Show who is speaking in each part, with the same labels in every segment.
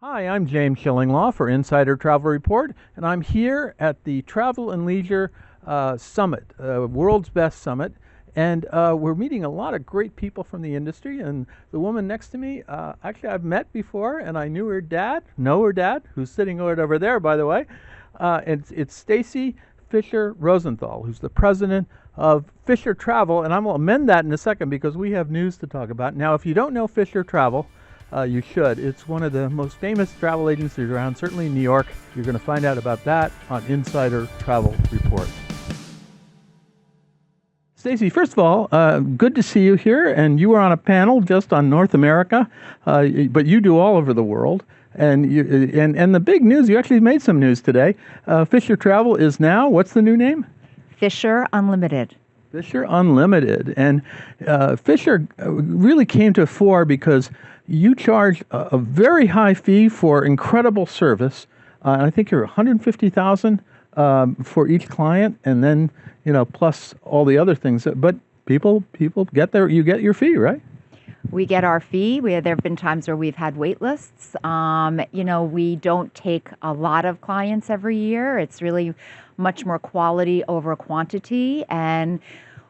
Speaker 1: Hi, I'm James Schillinglaw for Insider Travel Report, and I'm here at the Travel and Leisure Summit, World's Best Summit. And we're meeting a lot of great people from the industry. And the woman next to me, actually, I've met before, and I knew her dad, who's sitting right over there, by the way. It's Stacy Fischer Rosenthal, who's the president of Fischer Travel. And I'm going to amend that in a second because we have news to talk about. Now, if you don't know Fischer Travel, you should. It's one of the most famous travel agencies around, certainly in New York. You're going to find out about that on Insider Travel Report. Stacy, first of all, good to see you here. And you were on a panel just on North America, but you do all over the world. And the big news, you actually made some news today. Fischer Travel is now, what's the new name?
Speaker 2: Fischer Unlimited.
Speaker 1: Fischer Unlimited. And Fischer really came to fore because you charge a very high fee for incredible service. I think you're $150,000 for each client, and then plus all the other things. But people get you get your fee, right?
Speaker 2: We get our fee. There have been times where we've had wait lists. We don't take a lot of clients every year. It's really much more quality over quantity, and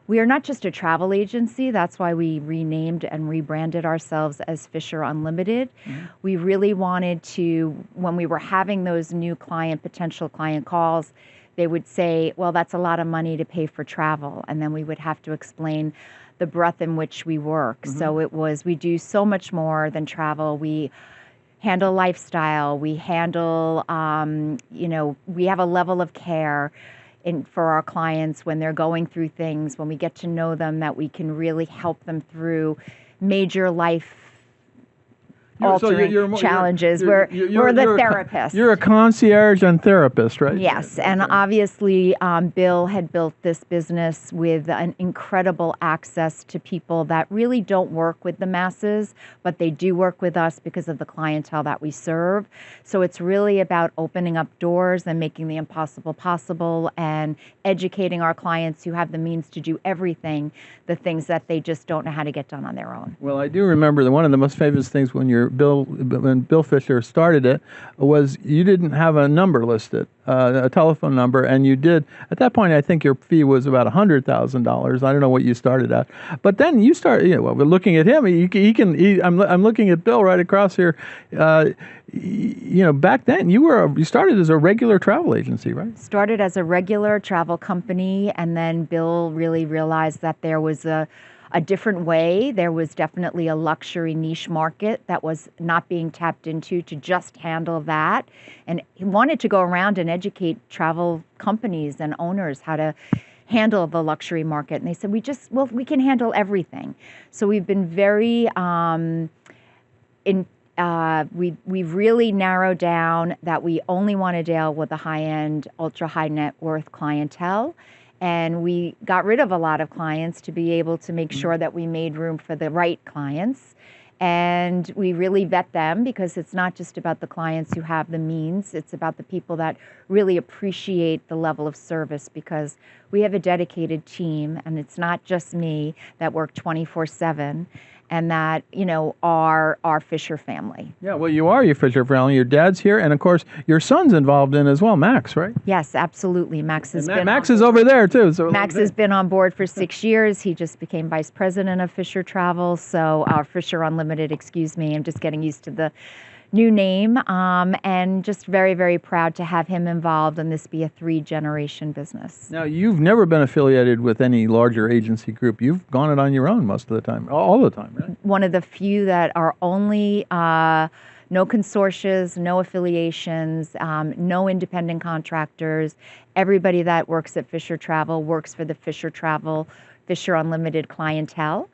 Speaker 2: we are not just a travel agency. That's why we renamed and rebranded ourselves as Fischer Unlimited. Mm-hmm. We really wanted to, when we were having those new potential client calls, they would say, well, that's a lot of money to pay for travel. And then we would have to explain the breadth in which we work. Mm-hmm. So we do so much more than travel. We handle lifestyle. We handle, we have a level of care for our clients when they're going through things, when we get to know them, that we can really help them through major life altering challenges. We're the therapist.
Speaker 1: You're a concierge and therapist, right?
Speaker 2: Yes, and obviously Bill had built this business with an incredible access to people that really don't work with the masses, but they do work with us because of the clientele that we serve. So it's really about opening up doors and making the impossible possible and educating our clients who have the means to do everything, the things that they just don't know how to get done on their own.
Speaker 1: Well, I do remember that one of the most famous things when Bill Fischer started it was you didn't have a number listed, a telephone number, and you did. At that point, I think your fee was about $100,000. I don't know what you started at, but then you started. We're looking at him. I'm looking at Bill right across here. Back then you started as a regular travel agency, right?
Speaker 2: Started as a regular travel company, and then Bill really realized that there was a different way. There was definitely a luxury niche market that was not being tapped into to just handle that. And he wanted to go around and educate travel companies and owners how to handle the luxury market. And they said, we can handle everything. So we've been very, we've really narrowed down that we only want to deal with the high-end, ultra-high net worth clientele. And we got rid of a lot of clients to be able to make sure that we made room for the right clients. And we really vet them because it's not just about the clients who have the means. It's about the people that really appreciate the level of service, because we have a dedicated team, and it's not just me that work 24/7. And that, are our Fischer family.
Speaker 1: Yeah, well, you are your Fischer family. Your dad's here, and of course, your son's involved in as well, Max, right?
Speaker 2: Yes, absolutely. Max is
Speaker 1: over there too. So
Speaker 2: Max has been on board for 6 years. He just became vice president of Fischer Travel. So Fischer Unlimited, excuse me. I'm just getting used to the new name, and just very, very proud to have him involved and this be a 3-generation business.
Speaker 1: Now, you've never been affiliated with any larger agency group. You've gone it on your own most of the time, all the time, right?
Speaker 2: One of the few that are only no consortias, no affiliations, no independent contractors. Everybody that works at Fischer Travel works for the Fischer Travel, Fischer Unlimited clientele.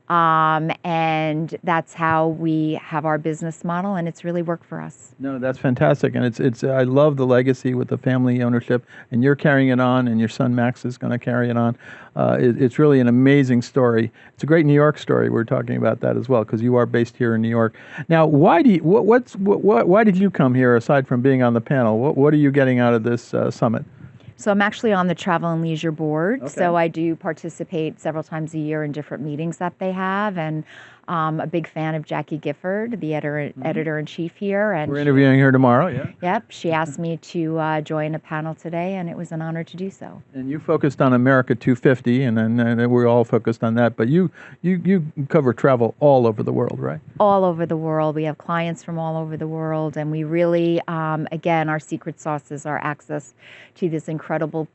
Speaker 2: And that's how we have our business model, and it's really worked for us.
Speaker 1: No, that's fantastic, and it's I love the legacy with the family ownership, and you're carrying it on, and your son Max is going to carry it on. It's really an amazing story. It's a great New York story. We're talking about that as well because you are based here in New York. Now, why did you come here aside from being on the panel? What are you getting out of this summit?
Speaker 2: So I'm actually on the Travel and Leisure Board.
Speaker 1: Okay.
Speaker 2: So I do participate several times a year in different meetings that they have. And A big fan of Jackie Gifford, the editor-in-chief here. And
Speaker 1: We're interviewing her tomorrow, yeah?
Speaker 2: Yep, she asked me to join a panel today, and it was an honor to do so.
Speaker 1: And you focused on America 250, and then we're all focused on that. But you cover travel all over the world, right?
Speaker 2: All over the world. We have clients from all over the world, and we really, again, our secret sauce is our access to this incredible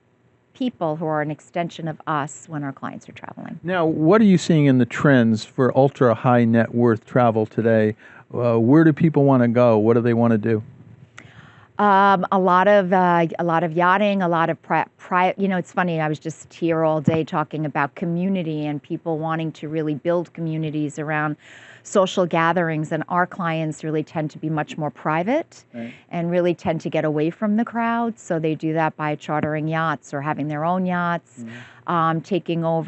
Speaker 2: people who are an extension of us when our clients are traveling.
Speaker 1: Now, what are you seeing in the trends for ultra high net worth travel today? Where do people want to go? What do they want to do?
Speaker 2: A lot of yachting, a lot of it's funny. I was just here all day talking about community and people wanting to really build communities around social gatherings, and our clients really tend to be much more private, right, and really tend to get away from the crowd. So they do that by chartering yachts or having their own yachts. Mm-hmm.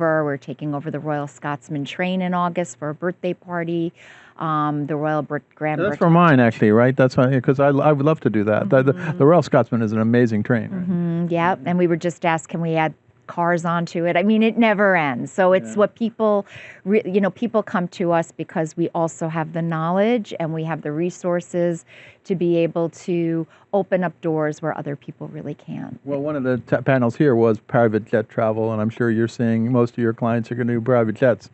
Speaker 2: We're taking over the Royal Scotsman train in August for a birthday party. The Royal Grand
Speaker 1: That's for mine, actually, right? That's why, because I would love to do that.
Speaker 2: Mm-hmm.
Speaker 1: The Royal Scotsman is an amazing train, right?
Speaker 2: Mm-hmm. Yeah, and we were just asked, can we add cars onto it? I mean, it never ends. So it's what people, people come to us because we also have the knowledge and we have the resources to be able to open up doors where other people really can't.
Speaker 1: Well, one of the panels here was private jet travel, and I'm sure you're seeing most of your clients are going to do private jets.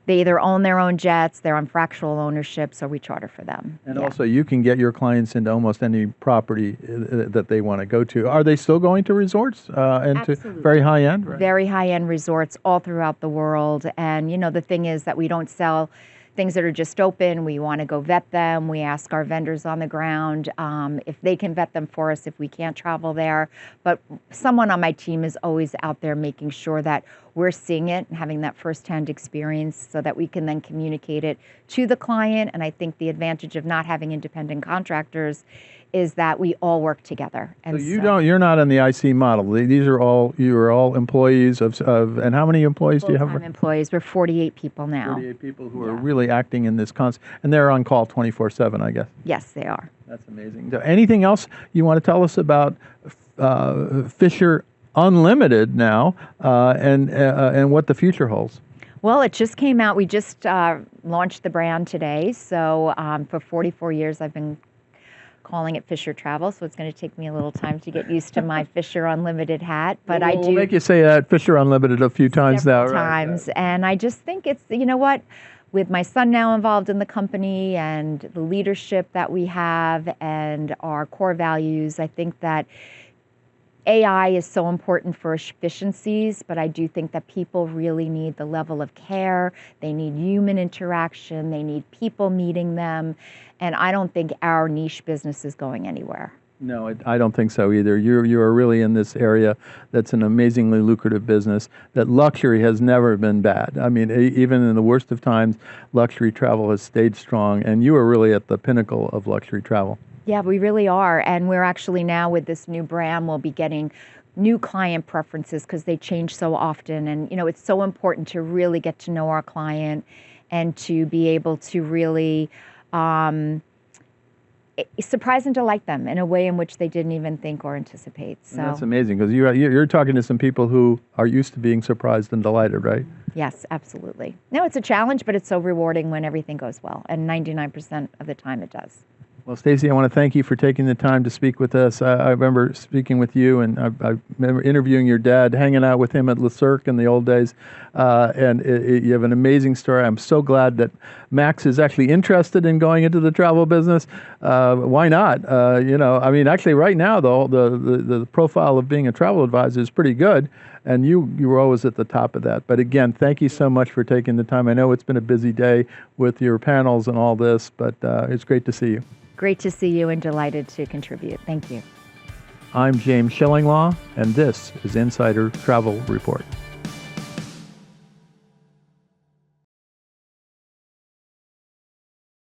Speaker 2: They either own their own jets, they're on fractional ownership, so we charter for them.
Speaker 1: And also, you can get your clients into almost any property that they want to go to. Are they still going to resorts and to very high-end? Right?
Speaker 2: Very high-end resorts all throughout the world. And, the thing is that we don't sell things that are just open. We want to go vet them. We ask our vendors on the ground if they can vet them for us if we can't travel there. But someone on my team is always out there making sure that we're seeing it and having that firsthand experience so that we can then communicate it to the client. And I think the advantage of not having independent contractors is that we all work together. And
Speaker 1: so you're not in the IC model. You are all employees of, and how many employees do you have?
Speaker 2: Full-time employees. We're 48 people now.
Speaker 1: 48 people who are really acting in this concept, and they're on call 24/7, I guess.
Speaker 2: Yes, they are.
Speaker 1: That's amazing. So anything else you want to tell us about Fischer Unlimited now, and what the future holds?
Speaker 2: Well, it just came out. We just launched the brand today. So for 44 years, I've been calling it Fischer Travel, so it's going to take me a little time to get used to my Fischer Unlimited hat. But
Speaker 1: we'll make you say that Fischer Unlimited a few times now.
Speaker 2: Times, right? And I just think it's, with my son now involved in the company and the leadership that we have and our core values, I think that AI is so important for efficiencies, but I do think that people really need the level of care. They need human interaction. They need people meeting them. And I don't think our niche business is going anywhere.
Speaker 1: No, I don't think so either. You are really in this area that's an amazingly lucrative business, that luxury has never been bad. I mean, even in the worst of times, luxury travel has stayed strong, and you are really at the pinnacle of luxury travel.
Speaker 2: Yeah, we really are. And we're actually now with this new brand, we'll be getting new client preferences because they change so often. And, it's so important to really get to know our client and to be able to really surprise and delight them in a way in which they didn't even think or anticipate. So
Speaker 1: that's amazing, because you're talking to some people who are used to being surprised and delighted, right?
Speaker 2: Yes, absolutely. No, it's a challenge, but it's so rewarding when everything goes well. And 99% of the time it does.
Speaker 1: Well, Stacey, I want to thank you for taking the time to speak with us. I remember speaking with you, and I remember interviewing your dad, hanging out with him at Le Cirque in the old days. And you have an amazing story. I'm so glad that Max is actually interested in going into the travel business. Why not? Actually, right now, though, the profile of being a travel advisor is pretty good, and you were always at the top of that. But again, thank you so much for taking the time. I know it's been a busy day with your panels and all this, but it's great to see you.
Speaker 2: Great to see you and delighted to contribute. Thank you.
Speaker 1: I'm James Schillinglaw, and this is Insider Travel Report.